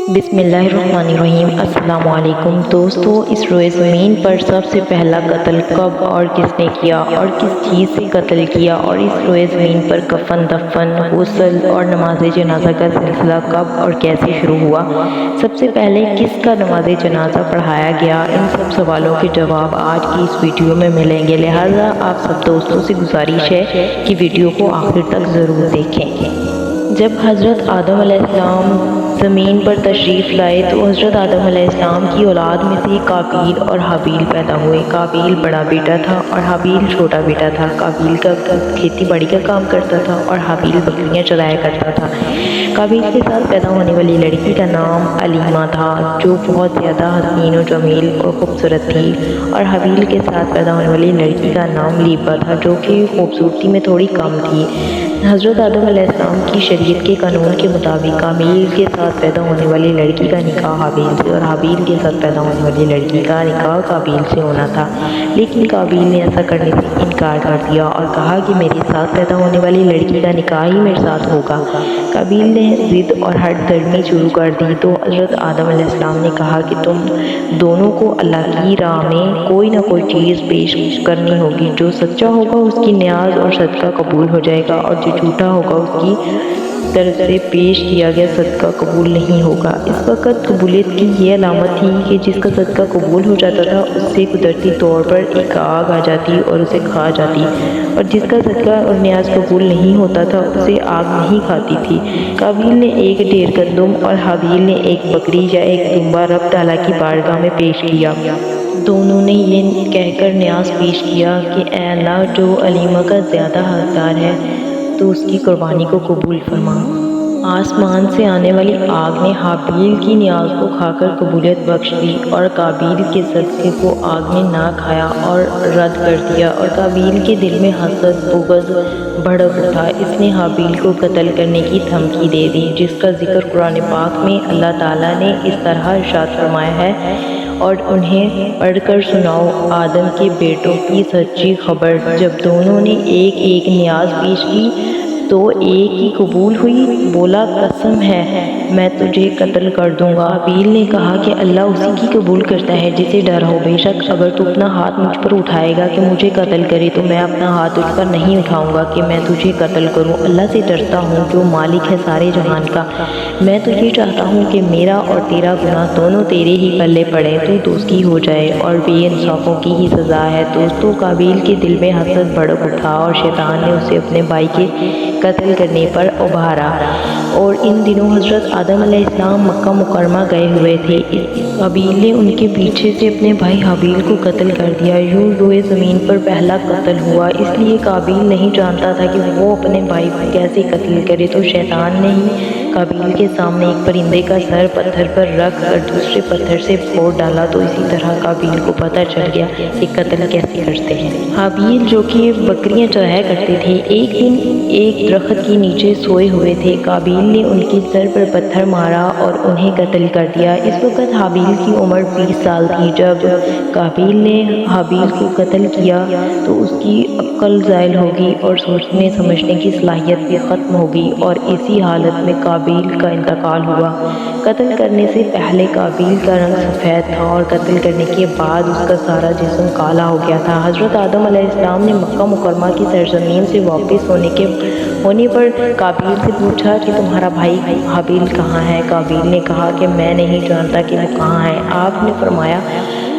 بسم اللہ الرحمن الرحیم۔ السلام علیکم دوستو، اس روئے زمین پر سب سے پہلا قتل کب اور کس نے کیا اور کس چیز سے قتل کیا، اور اس روئے زمین پر کفن، دفن، غسل اور نماز جنازہ کا سلسلہ کب اور کیسے شروع ہوا، سب سے پہلے کس کا نماز جنازہ پڑھایا گیا، ان سب سوالوں کے جواب آج کی اس ویڈیو میں ملیں گے، لہٰذا آپ سب دوستوں سے گزارش ہے کہ ویڈیو کو آخر تک ضرور دیکھیں۔ جب حضرت آدم علیہ السلام زمین پر تشریف لائے تو حضرت آدم علیہ السلام کی اولاد میں سے قابیل اور حابیل پیدا ہوئے۔ قابیل بڑا بیٹا تھا اور حابیل چھوٹا بیٹا تھا۔ قابیل کا کھیتی باڑی کا کام کرتا تھا اور حابیل بکریاں چرایا کرتا تھا۔ قابیل کے ساتھ پیدا ہونے والی لڑکی کا نام علیمہ تھا، جو بہت زیادہ حسین و جمیل اور خوبصورت تھی، اور حابیل کے ساتھ پیدا ہونے والی لڑکی کا نام لیبہ تھا، جو کہ خوبصورتی میں تھوڑی کم تھی۔ حضرت آدم علیہ السلام کی شریعت کے قانون کے مطابق قابیل کے ساتھ پیدا ہونے والی لڑکی کا نکاح حابیل سے اور حابیل کے ساتھ پیدا ہونے والی لڑکی کا نکاح قابیل سے ہونا تھا، لیکن قابیل نے ایسا کرنے سے انکار کر دیا اور کہا کہ میرے ساتھ پیدا ہونے والی لڑکی کا نکاح ہی میرے ساتھ ہوگا۔ قابیل نے ضد اور ہٹ دھرمی شروع کر دی تو حضرت آدم علیہ السلام نے کہا کہ تم دونوں کو اللہ کی راہ میں کوئی نہ کوئی چیز پیش کرنی ہوگی، جو سچا ہوگا اس کی نیاز اور صدقہ قبول ہو جائے گا، اور جو جھوٹا ہوگا اس کی طرف سے پیش کیا گیا صدقہ قبول نہیں ہوگا۔ اس وقت قبولیت کی یہ علامت تھی کہ جس کا صدقہ قبول ہو جاتا تھا اس سے قدرتی طور پر ایک آگ آ جاتی اور اسے کھا جاتی، اور جس کا صدقہ اور نیاز قبول نہیں ہوتا تھا اسے آگ نہیں کھاتی تھی۔ قابیل نے ایک ڈھیر گندم اور حابیل نے ایک بکری یا ایک دمبا رب تعالیٰ کی بارگاہ میں پیش کیا۔ دونوں نے یہ کہہ کر نیاز پیش کیا کہ اے اللہ، جو علیمہ کا زیادہ حقدار ہے تو اس کی قربانی کو قبول فرما۔ آسمان سے آنے والی آگ نے حابیل کی نیاز کو کھا کر قبولیت بخش دی، اور قابیل کے صدقے کو آگ نے نہ کھایا اور رد کر دیا، اور قابیل کے دل میں حسد، بغض بھڑک اٹھا۔ اس نے حابیل کو قتل کرنے کی دھمکی دے دی، جس کا ذکر قرآن پاک میں اللہ تعالیٰ نے اس طرح ارشاد فرمایا ہے، اور انہیں پڑھ کر سناؤ آدم کے بیٹوں کی سچی خبر، جب دونوں نے ایک ایک نیاز پیش کی تو ایک کی قبول ہوئی، بولا قسم ہے میں تجھے قتل کر دوں گا۔ حابیل نے کہا کہ اللہ اسی کی قبول کرتا ہے جسے ڈر ہو، بے شک اگر تو اپنا ہاتھ مجھ پر اٹھائے گا کہ مجھے قتل کرے تو میں اپنا ہاتھ تجھ پر نہیں اٹھاؤں گا کہ میں تجھے قتل کروں۔ اللہ سے ڈرتا ہوں جو مالک ہے سارے جہان کا، میں تو یہ چاہتا ہوں کہ میرا اور تیرا گناہ دونوں تیرے ہی پلے پڑے، تو دوزخی ہو جائے اور بے انصافوں کی ہی سزا ہے۔ دوستو، قابیل کے دل میں حسد بھڑک اٹھا اور شیطان نے اسے اپنے بھائی کے قتل کرنے پر ابھارا، اور ان دنوں حضرت آدم علیہ السلام مکہ مکرمہ گئے ہوئے تھے۔ قابیل نے ان کے پیچھے سے اپنے بھائی حابیل کو قتل کر دیا۔ یوں روئے زمین پر پہلا قتل ہوا۔ اس لیے قابیل نہیں جانتا تھا کہ وہ اپنے بھائی کو کیسے قتل کرے، تو شیطان نے ہی قابیل کے سامنے ایک پرندے کا سر پتھر پر رکھ کر دوسرے پتھر سے پھوڑ ڈالا، تو اسی طرح قابیل کو پتہ چل گیا کہ قتل کیسے کرتے ہیں۔ حابیل جو کہ بکریاں چرایا کرتے تھے، ایک دن ایک درخت کے نیچے سوئے ہوئے تھے۔ قابیل نے ان کے سر پر پتھر مارا اور انہیں قتل کر دیا۔ اس وقت حابیل کی عمر 20 سال تھی۔ جب قابیل نے حابیل کو قتل کیا تو اس کی عقل زائل ہوگی اور سوچنے سمجھنے کی صلاحیت بھی ختم ہوگی، اور اسی حالت میں قابیل کا انتقال ہوا۔ قتل کرنے سے پہلے قابیل کا رنگ سفید تھا اور قتل کرنے کے بعد اس کا سارا جسم کالا ہو گیا تھا۔ حضرت آدم علیہ السلام نے مکہ مکرمہ کی سرزمین سے واپس ہونے پر قابیل سے پوچھا کہ تمہارا بھائی حابیل کہاں ہے؟ قابیل نے کہا کہ میں نہیں جانتا کہ وہ کہاں ہے۔ آپ نے فرمایا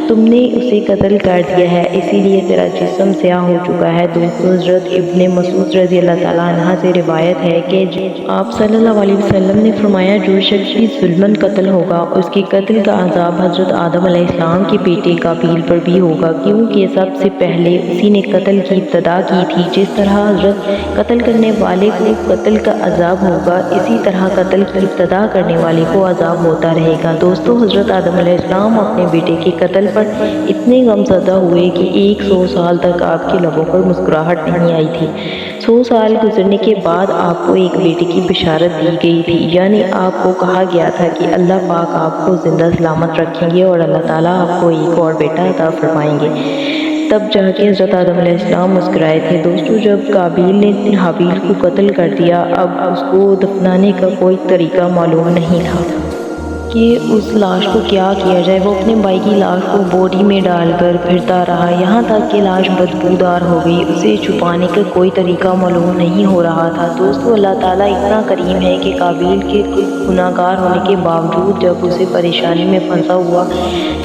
تم نے اسے قتل کر دیا ہے، اسی لیے تیرا جسم سیاہ ہو چکا ہے۔ دوستو، حضرت ابن مسعود رضی اللہ تعالیٰ عنہ سے روایت ہے کہ آپ صلی اللہ علیہ وسلم نے فرمایا جو شخص بھی ظلماً قتل ہوگا اس کے قتل کا عذاب حضرت آدم علیہ السلام کے بیٹے قابیل پر بھی ہوگا، کیونکہ سب سے پہلے اسی نے قتل کی ابتدا کی تھی۔ جس طرح حضرت قتل کرنے والے کو قتل کا عذاب ہوگا، اسی طرح قتل کی ابتدا کرنے والے کو عذاب ہوتا رہے گا۔ دوستو، حضرت آدم علیہ السلام اپنے بیٹے کے قتل پر اتنے غمزدہ ہوئے کہ 100 سال تک آپ کے لبوں پر مسکراہٹ نہیں آئی تھی۔ 100 سال گزرنے کے بعد آپ کو ایک بیٹے کی بشارت دی گئی تھی، یعنی آپ کو کہا گیا تھا کہ اللہ پاک آپ کو زندہ سلامت رکھیں گے اور اللہ تعالیٰ آپ کو ایک اور بیٹا عطا فرمائیں گے۔ تب جا کے حضرت آدم علیہ السلام مسکرائے تھے۔ دوستو، جب قابیل نے حابیل کو قتل کر دیا، اب اس کو دفنانے کا کوئی طریقہ معلوم نہیں تھا کہ کہ اس لاش کو کیا کیا جائے۔ وہ اپنے بھائی کی لاش کو بوری میں ڈال کر پھرتا رہا، یہاں تک کہ لاش بدبودار ہو گئی۔ اسے چھپانے کا کوئی طریقہ معلوم نہیں ہو رہا تھا۔ دوستو، اللہ تعالیٰ اتنا کریم ہے کہ قابیل کے گناہگار ہونے کے باوجود جب اسے پریشانی میں پھنسا ہوا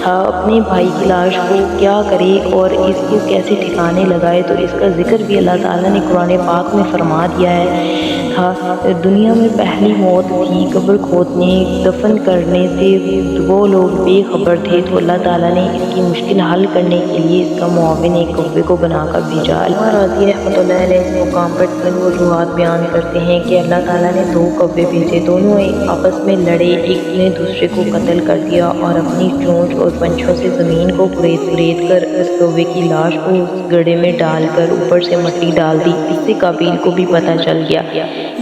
تھا اپنے بھائی کی لاش کو کیا کرے اور اس کو کیسے ٹھکانے لگائے، تو اس کا ذکر بھی اللہ تعالیٰ نے قرآن پاک میں فرما دیا تھا۔ دنیا میں پہلی موت تھی قبر کھودنے دفن کرنے سے وہ لوگ بے خبر تھے، تو اللہ تعالیٰ نے اس کی مشکل حل کرنے کے لیے اس کا معاون ایک کوے کو بنا کر بھیجا۔ علامہ راضی رحمۃ اللہ علیہ اس مقام پر چند وجوہات بیان کرتے ہیں کہ اللہ تعالیٰ نے 2 کوے بھیجے، دونوں آپس میں لڑے، ایک نے دوسرے کو قتل کر دیا اور اپنی چونچ اور پنچھوں سے زمین کو کھرید کر اس کوے کی لاش کو اس گڑھے میں ڈال کر اوپر سے مٹی ڈال دی۔ اس سے قابیل کو بھی پتہ چل گیا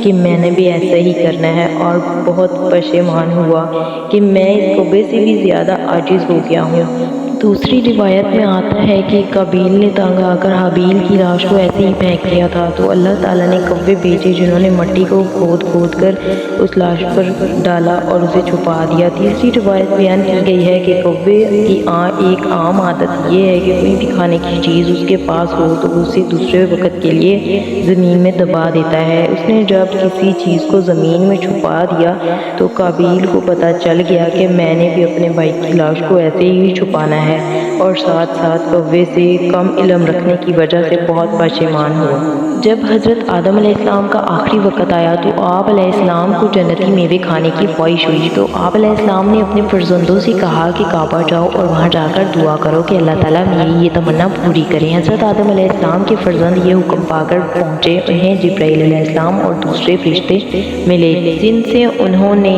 کہ میں نے بھی ایسا ہی کرنا ہے اور بہت پشیمان ہوا کہ میں اس کوے سے بھی زیادہ عاجز ہو گیا ہوں۔ دوسری روایت میں آتا ہے کہ قابیل نے تنگ آ کر حابیل کی لاش کو ایسے ہی پھینک دیا تھا، تو اللہ تعالیٰ نے کوے بھیجے جنہوں نے مٹی کو کھود کر اس لاش پر ڈالا اور اسے چھپا دیا۔ تیسری روایت بیان کی گئی ہے کہ کوے کی ایک عام عادت یہ ہے کہ کوئی بھی کھانے کی چیز اس کے پاس ہو تو اسے دوسرے وقت کے لیے زمین میں دبا دیتا ہے۔ اس نے جب کسی چیز کو زمین میں چھپا دیا تو قابیل کو پتہ چل گیا کہ میں نے بھی اپنے بھائی کی لاش کو ایسے ہی چھپانا ہے، اور ساتھ ساتھ کوے سے کم علم رکھنے کی وجہ سے بہت پشیمان ہوا۔ جب حضرت آدم علیہ السلام کا آخری وقت آیا تو آپ علیہ السلام کو جنتی میوے کھانے کی خواہش ہوئی، تو آپ علیہ السلام نے اپنے فرزندوں سے کہا کہ کعبہ جاؤ اور وہاں جا کر دعا کرو کہ اللہ تعالیٰ میری یہ تمنا پوری کریں۔ حضرت آدم علیہ السلام کے فرزند یہ حکم پا کر پہنچے، انہیں جبرائیل علیہ السلام اور دوسرے فرشتے ملے جن سے انہوں نے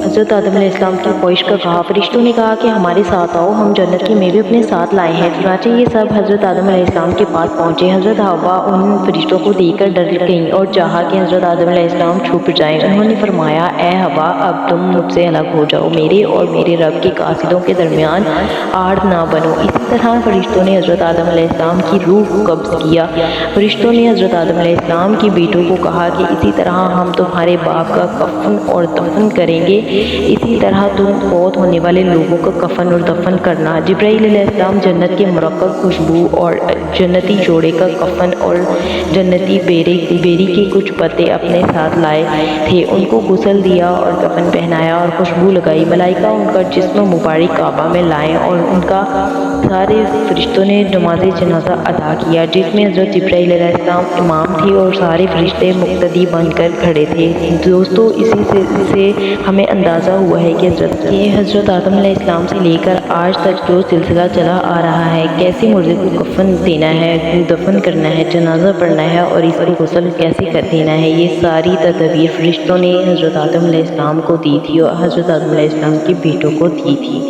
حضرت آدم علیہ السلام کی خواہش کا کہا۔ فرشتوں نے کہا کہ ہمارے ساتھ آؤ، ہم جنت کے میوے اپنے ساتھ لائے ہیں۔ چنانچہ یہ سب حضرت آدم علیہ السلام کے پاس پہنچے۔ حضرت حوا ان فرشتوں کو دیکھ کر ڈر گئیں اور چاہا کہ حضرت آدم علیہ السلام چھپ جائیں۔ انہوں نے فرمایا، اے حوا، اب تم مجھ سے الگ ہو جاؤ، میرے اور میرے رب کے قاصدوں کے درمیان آڑ نہ بنو۔ اسی طرح فرشتوں نے حضرت آدم علیہ السلام کی روح کو قبض کیا۔ فرشتوں نے حضرت آدم علیہ السلام کے بیٹوں کو کہا کہ اسی طرح ہم تمہارے باپ کا کفن اور دفن کریں گے، اسی طرح تم فوت ہونے والے لوگوں کا کفن اور دفن کرنا۔ جبرائیل علیہ السلام جنت کے مرکب خوشبو اور جنتی جوڑے کا کفن اور جنتی بیری کے کچھ پتے اپنے ساتھ لائے تھے، ان کو غسل دیا اور کفن پہنایا اور خوشبو لگائی۔ ملائکہ ان کا جسم مبارک کعبہ میں لائے اور ان کا سارے فرشتوں نے نماز جنازہ ادا کیا، جس میں حضرت جبرائیل علیہ السلام امام تھے اور سارے فرشتے مقتدی بن کر کھڑے تھے۔ دوستو، اسی سے ہمیں اندازہ ہوا ہے کہ حضرت آدم علیہ السلام سے لے کر آج تک جو سلسلہ چلا آ رہا ہے، کیسے مردے کو کفن دینا ہے، دفن کرنا ہے، جنازہ پڑھنا ہے اور اس کو غسل کیسے دینا ہے، یہ ساری تدابیر فرشتوں نے حضرت آدم علیہ السلام کو دی تھی اور حضرت آدم علیہ السلام کے بیٹوں کو دی تھی۔